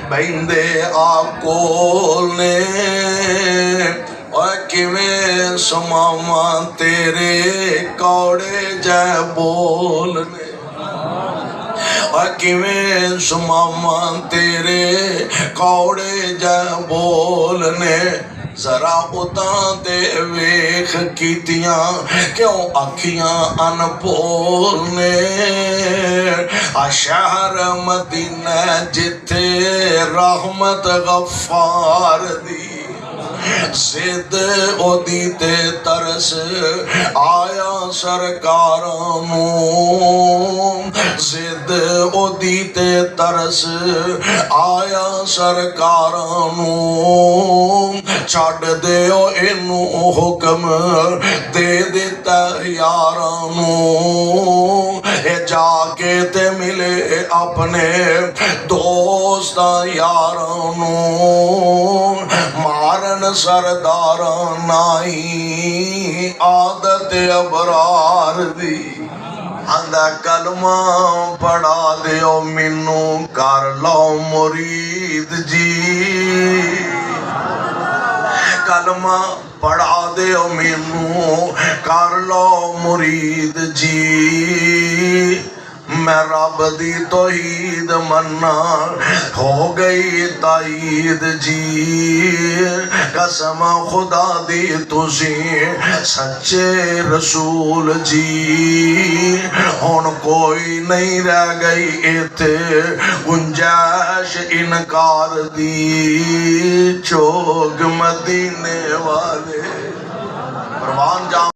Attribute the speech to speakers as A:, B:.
A: बहिंदे आकोल ने किवें सुमावा तेरे कौड़े जै बोलने किवें सुमावा तेरे कौड़े जै बोलने जरा उतां ते वेख कीतियां क्यों अखियां अनभोल ने शहर मदीना जिथे रहमत गफ्फार दी जिद ओदी ते तरस आया सरकारां नूं जिद ओदी ते तरस आया सरकारां नूं छड्ड दिओ इनू हुक्म दे दिता यारां नूं जाके ते मिले अपने दोस्तां यारां नूं मारन सरदारां नाई आदत अबरार दी आंदा कलमा पढ़ा दिओ मैनू कर लो मुरीद जी कलमा पढ़ा दिओ मैनू कर लो मुरीद जी मैं रब दी तौहीद मन्ना हो गई ताईद जी कसम खुदा दी तुसी सच्चे रसूल जी हुण कोई नहीं रह गई इत्थे गुंजाइश इनकार दी चोग मदीने वाले परवान जा